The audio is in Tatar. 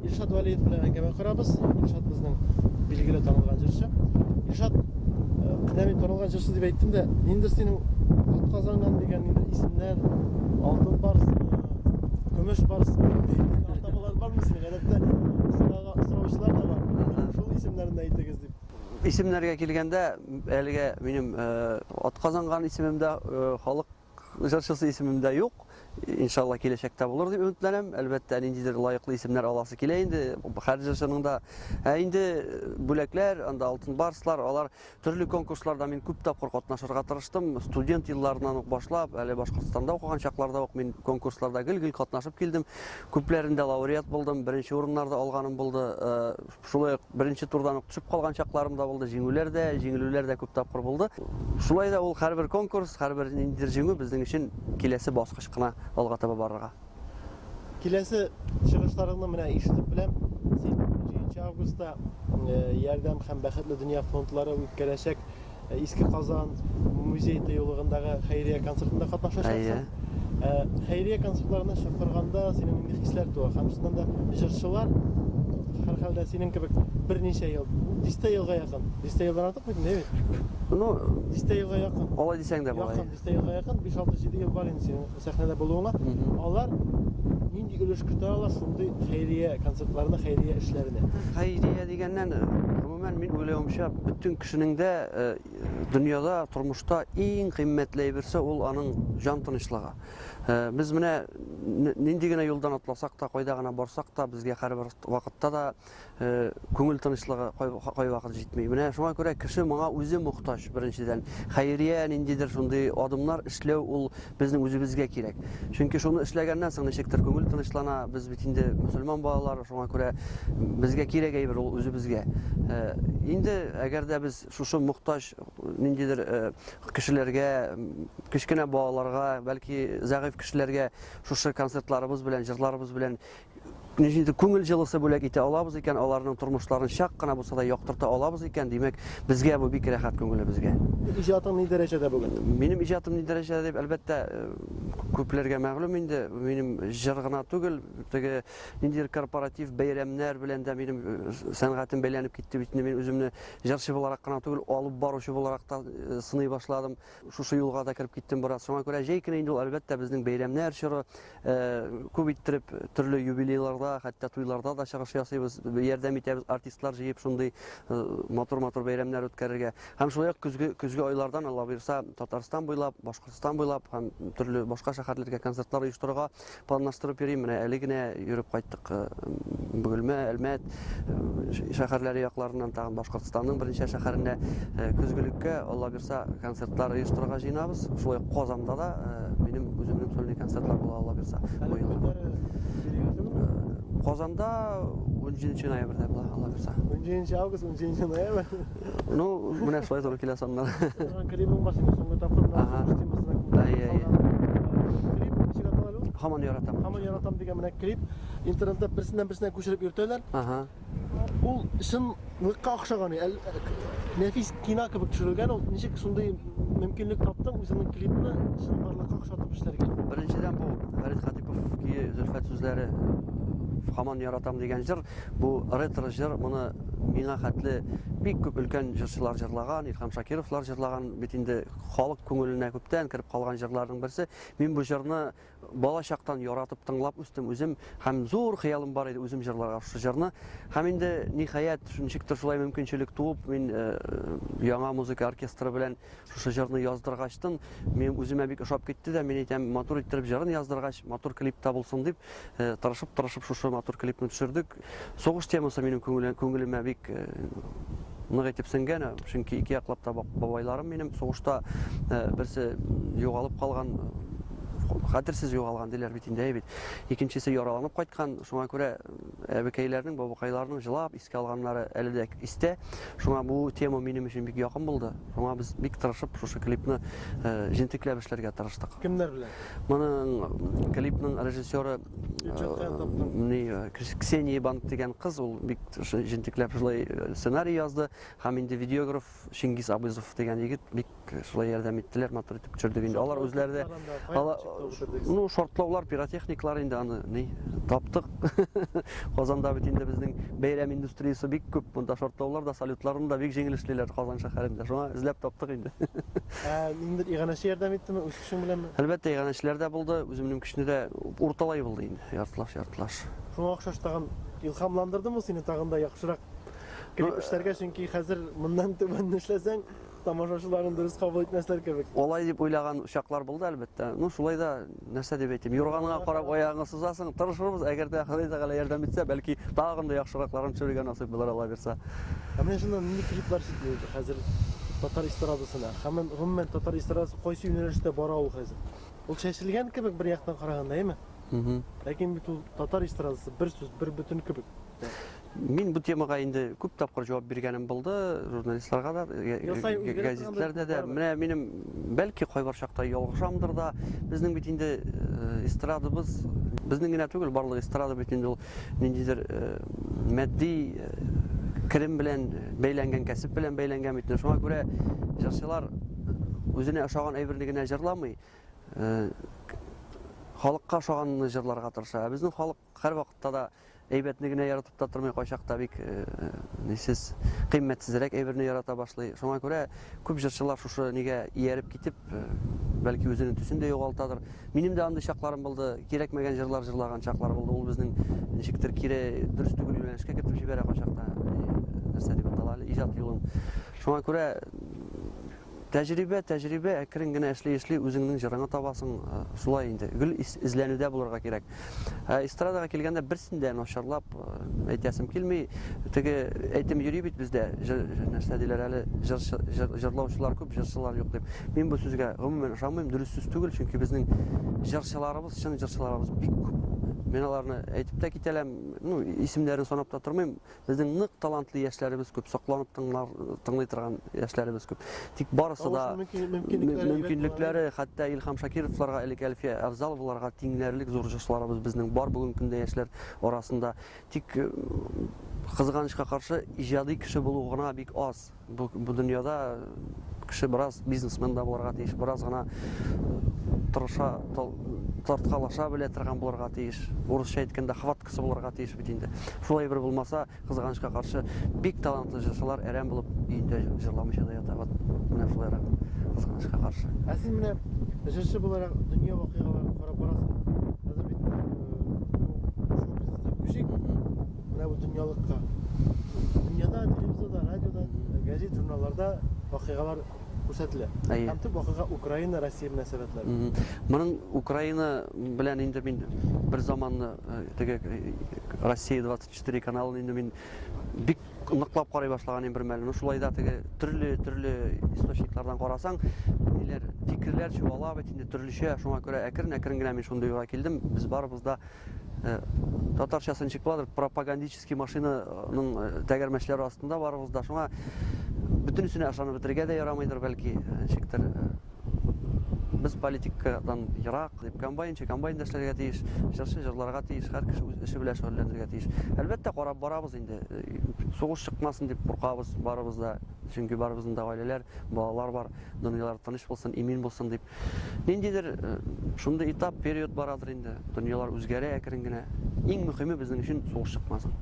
Илшат Валиев белән әңгәмә корабыз. Илшат безнең билгеле танылган җырчы. Илшат, менә мин танылган җырчы дип әйттем дә, инде синең атказанган дигән инде исемнәр, алтын барсымы, көмеш барсымы, атамалар бармы синең? Гадәттә сораучылар да бар. Шул исемнәрне әйтегез дип. Исемнәргә килгәндә, әлегә минем атказанган исемемдә, халык җырчысы исемемдә юк. Иншалла киләчәктә булыр дип өметләнәм. Әлбәттә, ниндидер лаеклы исемнәр аласы килә инде. Һәр җырчының да инде бүләкләр, анда алтын барслар, алар төрле конкурсларда мин күп тапкыр катнашырга тырыштым. Студент елларыннан ук башлап, әле Башкортстанда укыган чакларда ук мин конкурсларда гел-гел катнашып килдем. Күпләрендә лауреат булдым, беренче урыннарда алганым булды. Шулай беренче турдан ук төшеп калган чакларым да булды, җиңелүләр дә күп тапкыр булды. Шулай да ул һәрбер конкурс, һәрбер ниндидер җиңү безнең өчен киләсе баскыч кына алга таба барырга. Киләсе чыгышларыңны менә ишетеп беләм. Син 3 августта Ярдәм һәм бәхетле дөнья фондлары үткәрәчәк Иске Казан музей тыюлыгындагы хәйрия концертында катнашачаксың. Хәйрия концертларына чакырганда синең нинди хисләр туа? Һәм шуннан да җырчылар һәрхәлдә синең кебек берничә ел, 10 елга якын. 10 елдан артык бит, нәбит? Ну, 10 елга якын. Алай дисәң дә булай. 10 елга якын, 5-6-7 ел бар инде синең сәхнәдә булуыңа. Алар нинди өлеш көтә алар шундый хәйрия концертларына, хәйрия эшләренә? Хәйрия дигәннән, гомумән мин уйлавымча, бөтен кешенең дә дөньяда, тормышта иң кыйммәтле әйберсе ул аның җан тынычлыгы. Без менә нинди генә юлдан атласак та, кайда гына барсак та, безгә һәрбер вакытта да күңел тынычлыгы кай вакыт җитми. Менә шуңа күрә кеше моңа үзе мохтаҗ беренчедән. Хәйрия ниндидер шундый адымнар эшләү ул безнең үзебезгә кирәк. Чөнки шуны эшләгәннән соң ничектер күңел тынычлана, без бит инде мөселман балалар, шуңа күрә безгә кирәк әйбер ул үзебезгә. Инде әгәр дә без шушы мохтаҗ ниндидер кешеләргә, кечкенә балаларга, бәлки зәгыйфь кешеләргә шушы концертларыбыз белән, җырларыбыз белән ничектер күңел җылысы бүләк итә алабыз икән, аларның тормышларын чак кына булса да яктырта алабыз икән, димәк, безгә бу бик рәхәт күңелебезгә. Иҗатың ни дәрәҗәдә бүген? Минем иҗатым ни дәрәҗәдә дип, әлбәттә, күпләргә мәгълүм инде. Минем җыр гына түгел, теге ниндидер корпоратив бәйрәмнәр белән дә минем сәнгатем бәйләнеп китте бит. Мин үземне җырчы буларак кына түгел, алып баручы буларак та сыный башладым. Шушы юлга да кирип киттем бераз. Шуңа күрә җәй көне инде ул әлбәттә безнең бәйрәмнәр чоры, күп иттереп төрле юбилейларда, хәтта туйларда да чыгыш ясыйбыз, ярдәм итәбез, артистлар җыеп шундый матур-матур бәйрәмнәр үткәрергә. Һәм шулай ук көзге айлардан Алла бирсә, Татарстан буйлап, Башкортстан буйлап һәм төрле башка шәһәрләргә концертлар оештырырга планлаштырып йөрим. Менә әле генә йөреп кайттык Бөгелмә, Әлмәт шәһәрләре якларыннан, тагын Башкортстанның берничә шәһәрендә көзгелеккә Алла бирсә концертлар оештырырга җыйнабыз. Шулай Казанда да минем үземнең сольный концертлар була Алла бирсә. Казанда 17 ноябрьдә була Алла бирсә. 17 август, 17 ноябрь. Ну, менә шулай туры килә саннар. Клибың бар синең соңгы тапкыр Һаман яратам. Һаман яратам дигән менә клип интернетта берсеннән-берсенә күчереп йөртәләр. Ул чынлыкка охшаган, нәфис кино кебек төшерелгән. Ул ничек шундый мөмкинлек таптың үзеңнең клипны чынбарлыкка охшатып эшләргә? Беренчедән бу Фәрит Хатипов ки Зөлфәт сүзләре һаман яратам дигән җыр, бу ретро җыр, моны миңа хәтле бик күп өлкән җырчылар җырлаган, Илһам Шакировлар җырлаган, бит инде халык күңеленә күптән кирип калган җырларның берсе. Мин бу җырны бала чактан яратып тыңлап үстем үзем, һәм зур хыялым бар иде үзем җырларга шушы җырны. Һәм инде ниһаять ничектер шулай мөмкинчелек туып, мин яңа музыка оркестры белән шушы җырны яздыргачтын, мин үземә бик ошап китте дә, мин әйтәм, матур иттереп җырын яздыргач, матур клип та булсын дип, тырышып шушы матур клипны төшердек. Сугыш темасы минем күңелемә бик нык итеп сеңгән, чөнки ике яклап та бабайларым минем сугышта берсе югалып калган, хәтерсез югалган диләр бит инде бит. Икенчесе яраланып кайткан. Шуңа күрә әбекәйләрнең, бабакайларның җылап искә алганнары әле дә истә. Шуңа бу тема минем өчен бик якын булды. Шуңа без бик тырышып шушы клипны җентекләп эшләргә тырыштык. Кемнәр белән? Моның клипның режиссеры Ксения Банк дигән кыз, ул бик җентекләп шулай сценарий язды. Һәм инде видеограф Шингиз Абызов дигән егет бик шулай ярдәм иттеләр, матур итеп төшердек инде. Алар үзләре бетердегез? Ну, шортлаулар, пиротехниклар инде аны не таптык. Казанда бит инде безнең бәйрәм индустриясы бик күп. Монда шортлаулар да, салютларын да бик җиңел эшлиләр Казан шәһәрендә. Шуңа эзләп таптык инде. Инде иганәче ярдәм иттеме, үз көчең беләнме? Әлбәттә, иганәчләр дә булды, үземнең көчне дә урталай булды инде. Яртылаш. Шуңа охшаш тагын илһамландырдымы сине тагын да яхшырак клип эшләргә, чөнки хәзер моннан түбән эшләсәң, тамашачыларың дөрес кабул итмәсләр кебек. Алай дип уйлаган чаклар булды әлбәттә. Ну, шулай да нәрсә дип әйтим, юрганыңа карап аягыңа сузасың, тырышырбыз, әгәр дә Ходай Тәгалә ярдәм итсә, бәлки тагын да яхшыракларын төшерергә насыйп булыр Алла бирсә. Менә шуннан нинди клиплар чыклый хәзер татар эстрадасына? Һәм гомумән татар эстрадасы кайсы юнәлештә бара ул хәзер? Ул чәчелгән кебек бер яктан караганда, әйме? Ләкин бит ул татар эстрадасы бер сүз, бер бөтен кебек. Мин бу темага инде күп тапкыр җавап биргәнем булды, журналистларга да, газетләрдә дә. Менә минем бәлки кайбер чакта ялгышамдыр да. Безнең бит инде эстрадабыз, безнең генә түгел, барлык эстрада бит инде ул ниндидер матди керем белән бәйләнгән, кәсеп белән бәйләнгән бит. Шуңа күрә җырчылар үзенә ошаган әйберне генә җырламый, халыкка ошаганны җырларга тырыша. Безнең халык һәр вакытта да әйбәтне генә яратып та тормый, кайчакта бик нисез кыйммәтсезрәк әйберне ярата башлый. Шуңа күрә күп җырчылар шушы нигә ияреп китеп, бәлки үзенең төсен дә югалтадыр. Минем дә андый чакларым булды, кирәкмәгән җырлар җырлаган чаклар булды. Ул безнең ничектер кире дөрес түгел юнәлешкә кертеп җибәрә кайчакта. Нәрсә дип атала, иҗат юлын. Шуңа күрә тәҗрибә, әкрен генә эшли үзеңнең җырыңны табасың, шулай инде. Гел изләнүдә булырга кирәк. Эстрадага килгәндә берсен дә начарлап әйтәсем килми. Теге әйтем йөри бит бездә, нәрсә диләр әле, җырлаучылар күп, җырчылар юк дип. Мин бу сүзгә гомумән ышанмыйм, дөрес сүз түгел, чөнки безнең җырчыларыбыз, чын җырчыларыбыз бик күп. Мен аларны әйтеп тә китәләм, ну, исемнәрен санап та тормыйм. Безнең нык талантлы яшьләребез күп, сакланып тыңлый торган яшьләребез күп. Тик барысы да мөмкинлекләре, хәтта Илһам Шакировларга, Әлфия Авзаловларга тиңнәрлек зур җырчыларыбыз безнең бар бүгенге көндә яшьләр арасында. Тик кызганычка каршы иҗади кеше булу гына бик аз. Бу дөньяда кеше бераз бизнесмен да булырга тиеш, бераз гына тырыша, тарткалаша белә торган булырга тиеш. Урысча әйткәндә хваткасы булырга тиеш бит инде. Шулай бер булмаса, кызганычка каршы бик талантлы җырчылар әрәм булып өендә җырламыйча да ята. Менә шулайрак кызганычка каршы. Син менә җырчы буларак дөнья вакыйгаларын карап барасың. Хәзер бит күчик менә бу дөньялыкка. Дөньяда, телевизорда, радиода, газет, журналларда вакыйгалар күрсәтелә. Һәм төп вакыйга Украина, Россия мөнәсәбәтләре. Моның Украина белән инде мин бер заманны теге Россия 24 каналын инде мин бик ныклап карый башлаган бер мәл. Шулай да теге төрле источниклардан карасаң, ниләр фикерләр чуала бит инде төрлечә. Шуңа күрә әкрен генә мин шундый юлга килдем. Без барыбызда татарчасын чыкладыр, пропагандический машинаның тәгәрмәчләре астында барыбызда. Шуңа бөтенесенә ышанып бетергә дә ярамыйдыр бәлки. Ничектер без политикадан ерак дип комбайнчы комбайнда эшләргә тиеш, җырчы җырларга тиеш, һәр кеше үз эше белән шөгыльләнергә тиеш. Әлбәттә карап барабыз инде. Сугыш чыкмасын дип куркабыз барыбыз да. Чөнки барыбызның да гаиләләр, балалар бар, дөньялар тыныч булсын, имин булсын дип. Ниндидер шундый этап, период барадыр инде. Дөньялар үзгәрә әкрен генә. Иң мөһиме безнең өчен сугыш чыкмасын.